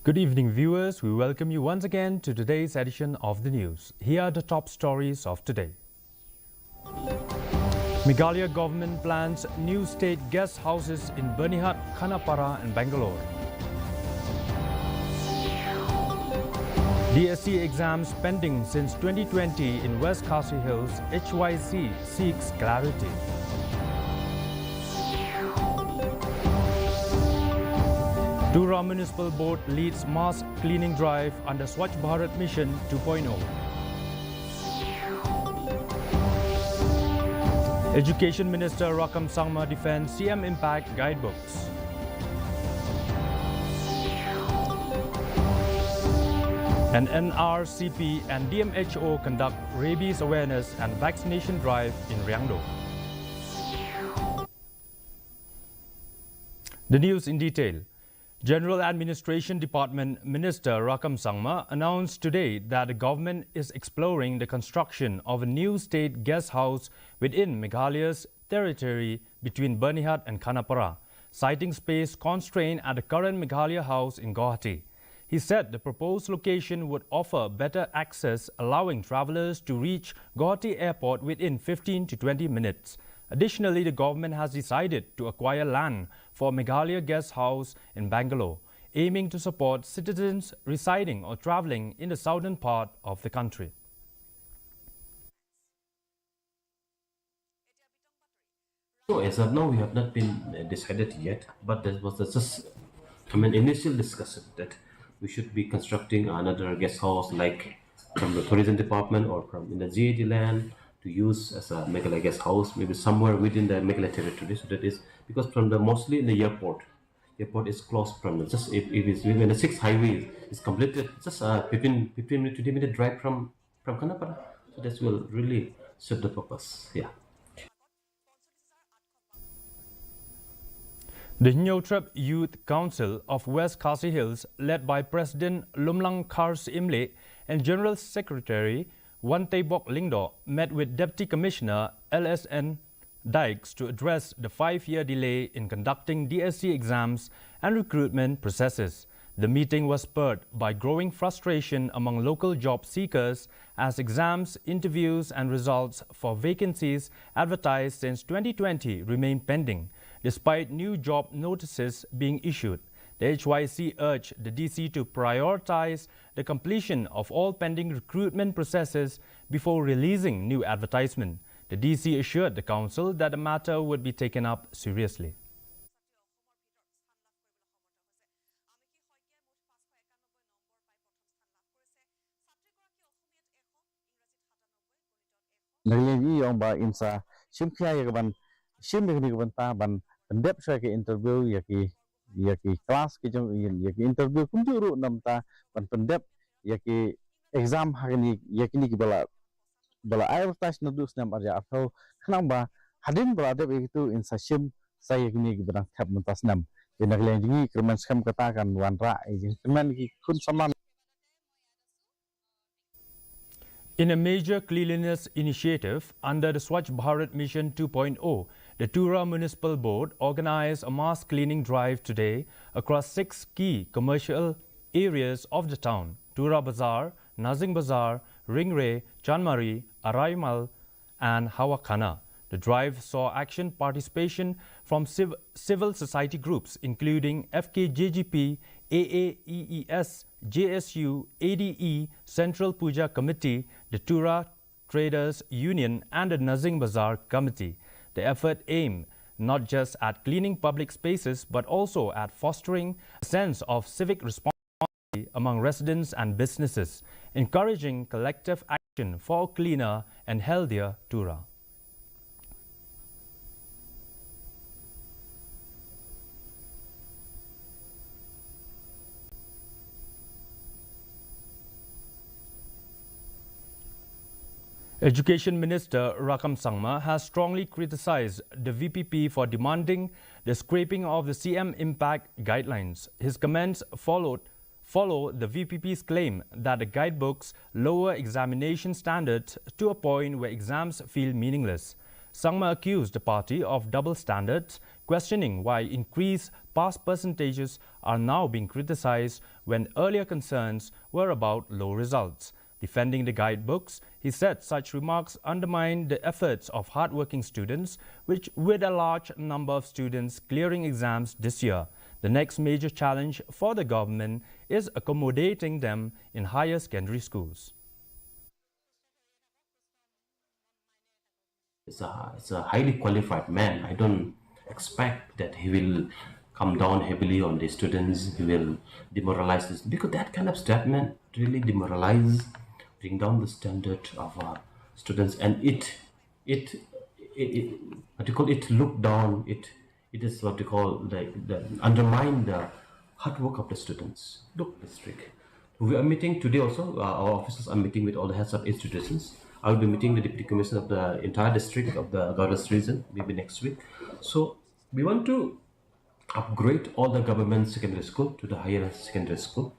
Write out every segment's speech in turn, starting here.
Good evening, viewers. We welcome you once again to today's edition of the news. Here are the top stories of today. Meghalaya government plans new state guest houses in Bernihat, Khanapara and Bangalore. DSC exams pending since 2020 in West Khasi Hills. HYC seeks clarity. Tura Municipal Board leads mass cleaning drive under Swachh Bharat Mission 2.0. Education Minister Rakam Sangma defends CM Impact guidebooks. And NRCP and DMHO conduct rabies awareness and vaccination drive in Ryangdo. The news in detail. General Administration Department Minister Rakam Sangma announced today that the government is exploring the construction of a new state guest house within Meghalaya's territory between Bernihat and Khanapara, citing space constraint at the current Meghalaya house in Guwahati. He said the proposed location would offer better access, allowing travellers to reach Guwahati Airport within 15 to 20 minutes. Additionally, the government has decided to acquire land for Meghalaya Guest House in Bangalore, aiming to support citizens residing or travelling in the southern part of the country. So as of now, we have not been decided yet, but there was just initial discussion that we should be constructing another guest house like from the tourism department or from in the GAD land to use as a Meghalaya guest house, maybe somewhere within the Meghalaya territory. So that is because from the mostly in the airport is close from the, just if it's when the 6th highway is completed, just 15 minute 20 minute drive from Khanapara. So this will really serve the purpose. Yeah. The Nyotrap Youth Council of West Khasi Hills, led by President Lumlang Kars Imle and General Secretary Wantebok Lingdo, met with Deputy Commissioner LSN Dykes to address the 5-year delay in conducting DSC exams and recruitment processes. The meeting was spurred by growing frustration among local job seekers as exams, interviews and results for vacancies advertised since 2020 remain pending, despite new job notices being issued. The HYC urged the DC to prioritize the completion of all pending recruitment processes before releasing new advertisement. The DC assured the council that the matter would be taken up seriously. Yaki class ki jong yaki interview kum juru namta ban pendep yaki exam hari yaki ni bala advertise na dus nam arja atau kenapa hadin bala dep itu insasim saya ni berang tap mentas nam benar lengi kerman skam katakan wanra kerman ki kun sama. In a major cleanliness initiative under the Swachh Bharat Mission 2.0, the Tura Municipal Board organized a mass cleaning drive today across 6 key commercial areas of the town: Tura Bazaar, Nazing Bazaar, Ringray, Chanmari, Araimal and Hawakhana. The drive saw action participation from civil society groups including FKJGP, AAEES, JSU, ADE, Central Puja Committee, the Tura Traders Union and the Nazing Bazaar Committee. The effort aimed not just at cleaning public spaces but also at fostering a sense of civic responsibility among residents and businesses, encouraging collective action for a cleaner and healthier Tura. Education Minister Rakam Sangma has strongly criticized the VPP for demanding the scrapping of the CM Impact guidelines. His comments follow the VPP's claim that the guidebooks lower examination standards to a point where exams feel meaningless. Sangma accused the party of double standards, questioning why increased pass percentages are now being criticized when earlier concerns were about low results. Defending the guidebooks, he said such remarks undermine the efforts of hardworking students, which with a large number of students clearing exams this year. The next major challenge for the government is accommodating them in higher secondary schools. It's a highly qualified man. I don't expect that he will come down heavily on the students. He will demoralize this, because that kind of statement really bring down the standard of students, and it what you call it look down. It is what you call the undermine the hard work of the students. Look, district. We are meeting today also. Our officers are meeting with all the heads of institutions. I will be meeting the deputy commissioner of the entire district of the Gaudas region maybe next week. So we want to upgrade all the government secondary school to the higher secondary school.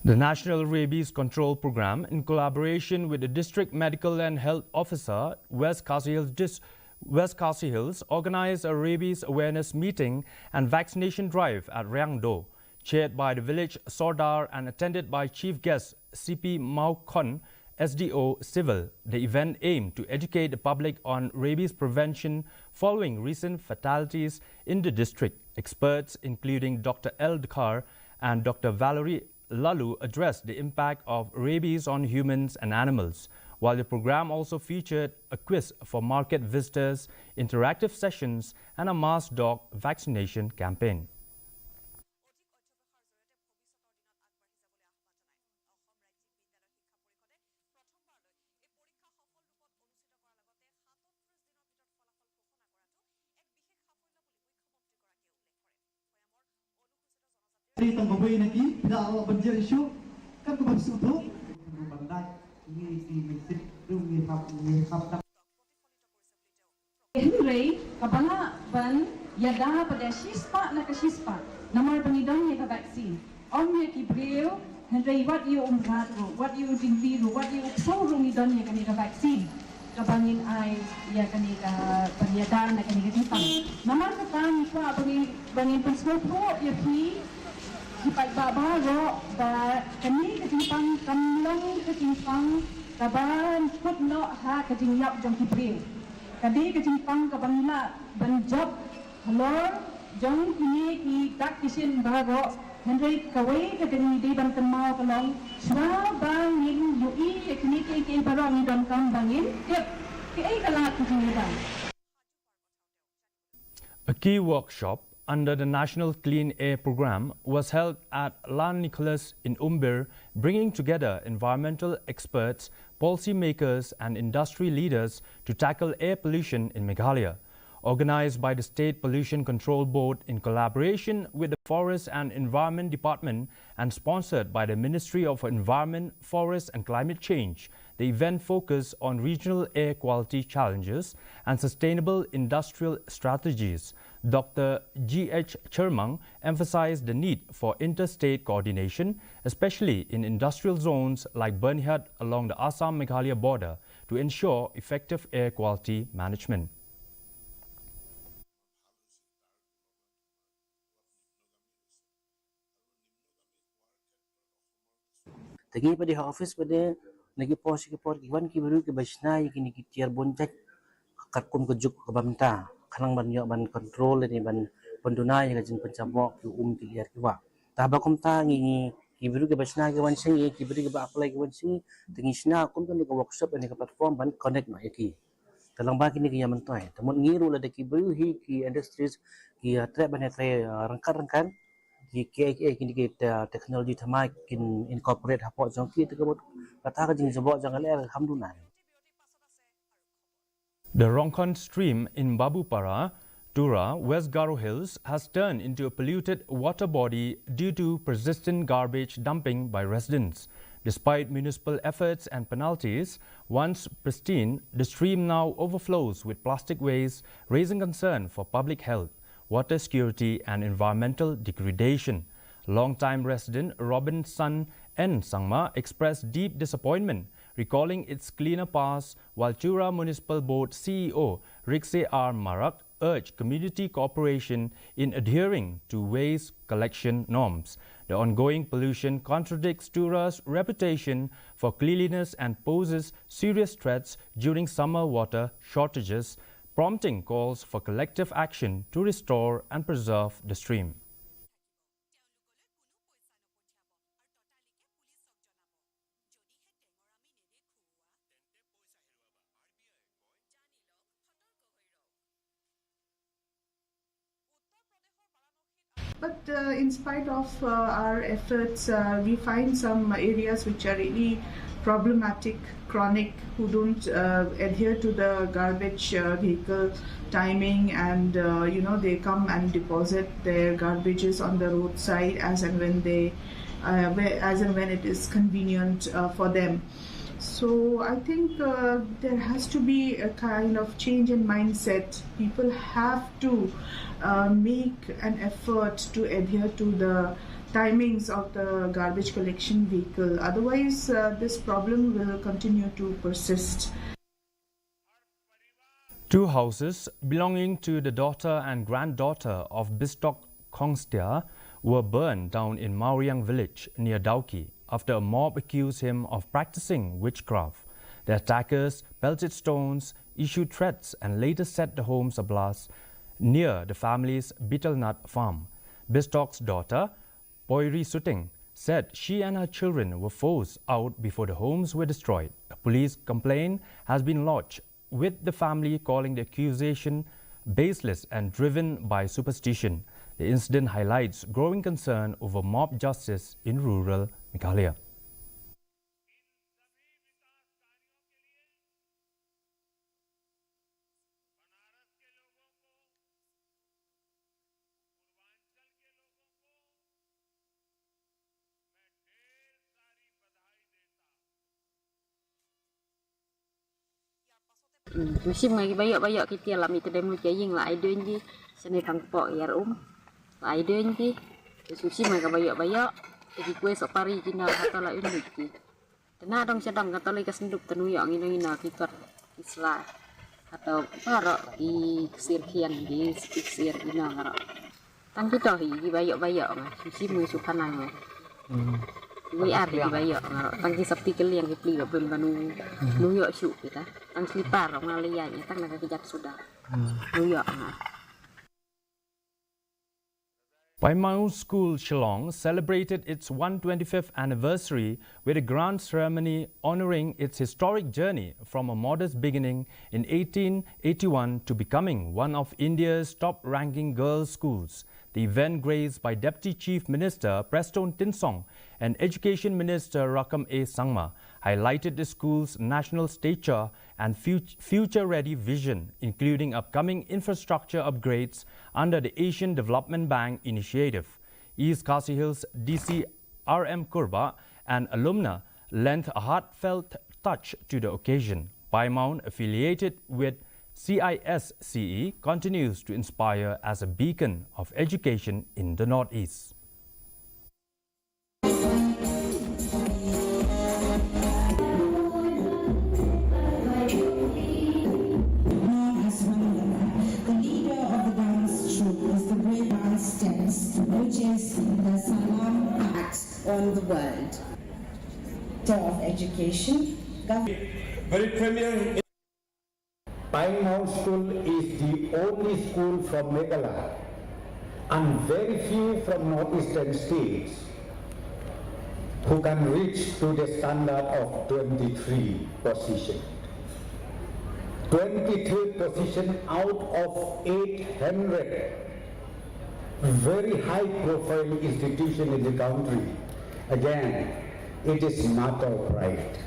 The National Rabies Control Program, in collaboration with the District Medical and Health Officer, West Khasi Hills, organized a rabies awareness meeting and vaccination drive at Rongkon, chaired by the village Sordar and attended by chief guest CP Rongkon, SDO Civil. The event aimed to educate the public on rabies prevention following recent fatalities in the district. Experts, including Dr. L. Dakar and Dr. Valerie Lalu, addressed the impact of rabies on humans and animals, while the program also featured a quiz for market visitors, interactive sessions, and a mass dog vaccination campaign. Henry kabala ban yada pada sispa na kasispa namar pangidon ya vaccine on ya kibril Henry what you umratu what you dinviru what you saurung idon ya kanila vaccine kabangin ay ya kanila panyada na kanila timpang namar katan pa bangin pansopro ya ki ipagbabaro ba kani katimpang kamlong katimpang kaban putno ha katingyap jong kibril kadi kecimpang kabangla banjab halor jong kini ki tak kisin bago Henry kawai kadang di ban kemau kalong swa bangin yui kini ki barang don kam bangin kep ki ai kala kini bang. A key workshop under the National Clean Air Program was held at Lan Nicholas in Umbir, bringing together environmental experts, policymakers and industry leaders to tackle air pollution in Meghalaya. Organized by the State Pollution Control Board in collaboration with the Forest and Environment Department and sponsored by the Ministry of Environment, Forest and Climate Change, the event focused on regional air quality challenges and sustainable industrial strategies. Dr. G.H. Chermang emphasized the need for interstate coordination, especially in industrial zones like Bernhard along the Assam-Meghalaya border, to ensure effective air quality management. Tagi pada office pada lagi pos kiwan ki baru ke basna kini ki tiar bonjak katkum kejuk ke bamta kanang ban yo ban control ni ban penduna yang jin pencabok ki ki liar ki wa ta ba kom ta ngi ki baru ke basna ki wan sing ki baru ke ba apply ki wan sing tengi sna kum kan ke workshop ni ke platform ban connect ma ki kalang ba kini ki yaman toy tamun ngiru la de ki baru hi ki industries ki trap ban tre rangkan ki kini kita teknologi thamai kin incorporate hapok jongki tekebut kata ka jing jabok jang ale alhamdulillah. The Rongkon stream in Babupara, Tura, West Garo Hills has turned into a polluted water body due to persistent garbage dumping by residents. Despite municipal efforts and penalties, once pristine, the stream now overflows with plastic waste, raising concern for public health, water security and environmental degradation. Longtime resident Robinson N. Sangma expressed deep disappointment, recalling its cleaner past, while Tura Municipal Board CEO Rikse R. Marak urged community cooperation in adhering to waste collection norms. The ongoing pollution contradicts Tura's reputation for cleanliness and poses serious threats during summer water shortages, prompting calls for collective action to restore and preserve the stream. But in spite of our efforts, we find some areas which are really problematic, chronic, who don't adhere to the garbage vehicle timing, and they come and deposit their garbages on the roadside as and when it is convenient for them. So I think there has to be a kind of change in mindset. People have to make an effort to adhere to the timings of the garbage collection vehicle. Otherwise, this problem will continue to persist. Two houses belonging to the daughter and granddaughter of Bistok Kongstia were burned down in Mauriang village near Dauki after a mob accused him of practicing witchcraft. The attackers pelted stones, issued threats, and later set the homes ablaze near the family's Betelnut farm. Bistok's daughter, Poiri Suting, said she and her children were forced out before the homes were destroyed. A police complaint has been lodged, with the family calling the accusation baseless and driven by superstition. The incident highlights growing concern over mob justice in rural Meghalaya. Musim lagi banyak kita alam itu demo jaying lah ide ni seni kangpok ya lah ide ni musim lagi banyak jadi kue sopari kina kata lah ini ki tena dong sedang kata lagi kesenduk tenuyang ini kita islah atau para di sirkian di sir ina ngara tang kita hi banyak musim sukanang we are di banyak ngara tang ki sabti kali yang dipli ben banu nuyok syuk kita tang slipar orang lianya tang nak kejap sudah nuyok Paimau School Shillong celebrated its 125th anniversary with a grand ceremony honoring its historic journey from a modest beginning in 1881 to becoming one of India's top-ranking girls' schools. The event, graced by Deputy Chief Minister Preston Tinsong and Education Minister Rakam A. Sangma, highlighted the school's national stature and future-ready vision, including upcoming infrastructure upgrades under the Asian Development Bank initiative. East Khasi Hills DC R.M. Kurba and alumna lent a heartfelt touch to the occasion. Paimount, affiliated with CISCE, continues to inspire as a beacon of education in the Northeast. Which is the Salam Pact on the world of education. Very premier. Paimount School is the only school from Meghalaya and very few from northeastern states who can reach to the standard of 23 position. 23 position out of 800 very high profile institution in the country. Again, it is matter of pride.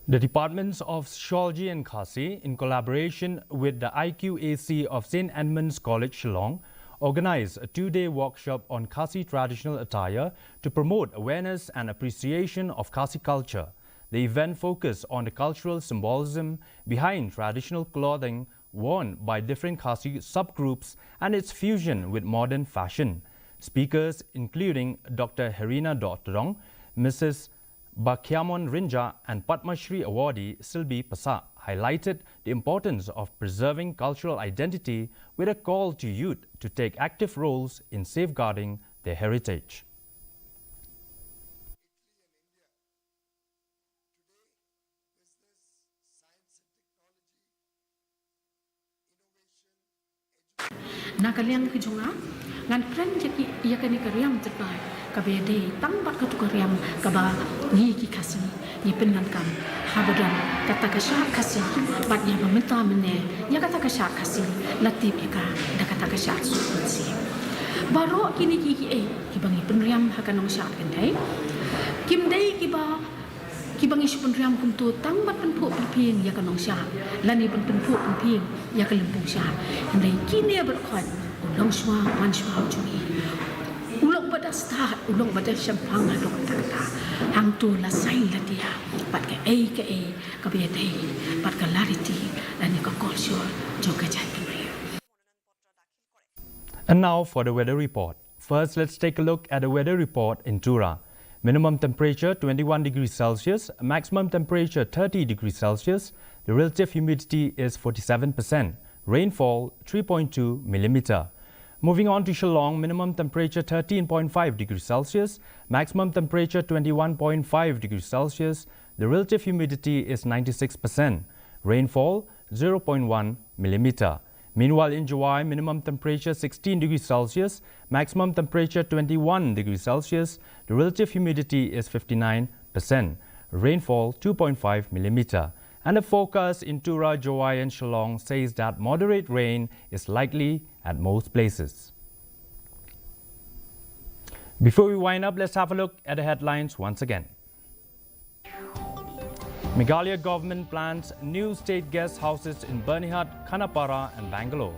The Departments of Sociology and Khasi, in collaboration with the IQAC of St. Edmund's College Shillong, organized a two-day workshop on Khasi traditional attire to promote awareness and appreciation of Khasi culture. The event focused on the cultural symbolism behind traditional clothing worn by different Khasi subgroups and its fusion with modern fashion. Speakers including Dr. Herina Dotterong, Mrs. Bakhyamon Rinja and Padma Shri awardee Silbi Pasa highlighted the importance of preserving cultural identity with a call to youth to take active roles in safeguarding their heritage. Nakaliang kejunga ngan kren jaki ia kani kariam terkai kabede tang bat katu kariam kaba ngi ki Khasi ni penan kam habadan kata kasha Khasi bat ya mementa mene ya kata kasha Khasi latip ika da kata kasha suci baro kini ki bangi penriam hakanong sya kendai kim dai ki bangi su penriam kum tu tang bat penpu penping ya kanong sya lani penpu penping ya kalempung sya kendai kini berkhon ulong shwa man shwa jui ulong pada start ulong pada champang adok kata hang tu la sain la dia pat ke ka be dei pat ka larity lani ka kolsyo joka jai. And now for the weather report. First, let's take a look at the weather report in Tura. Minimum temperature 21 degrees Celsius, maximum temperature 30 degrees Celsius. The relative humidity is 47%. Rainfall 3.2 millimeter. Moving on to Shillong, minimum temperature 13.5 degrees Celsius, maximum temperature 21.5 degrees Celsius. The relative humidity is 96%. Rainfall 0.1 millimeter. Meanwhile, in July, minimum temperature 16 degrees Celsius, maximum temperature 21 degrees Celsius. The relative humidity is 59%. Rainfall 2.5 millimeter. And the forecast in Tura, Jowai and Shillong says that moderate rain is likely at most places. Before we wind up, let's have a look at the headlines once again. Meghalaya government plans new state guest houses in Bernihat, Khanapara and Bangalore.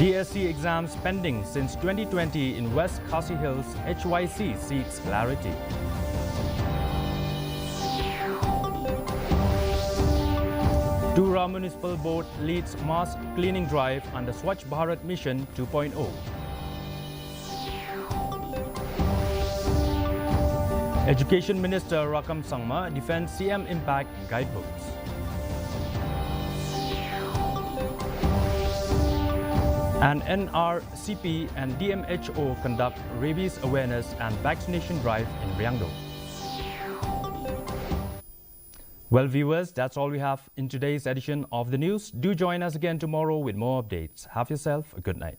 DSC exams pending since 2020 in West Khasi Hills, HYC seeks clarity. Tura Municipal Board leads mass cleaning drive under Swachh Bharat Mission 2.0. Education Minister Rakam Sangma defends CM Impact guidebooks. And NRCP and DMHO conduct rabies awareness and vaccination drive in Ryangdo. Well, viewers, that's all we have in today's edition of the news. Do join us again tomorrow with more updates. Have yourself a good night.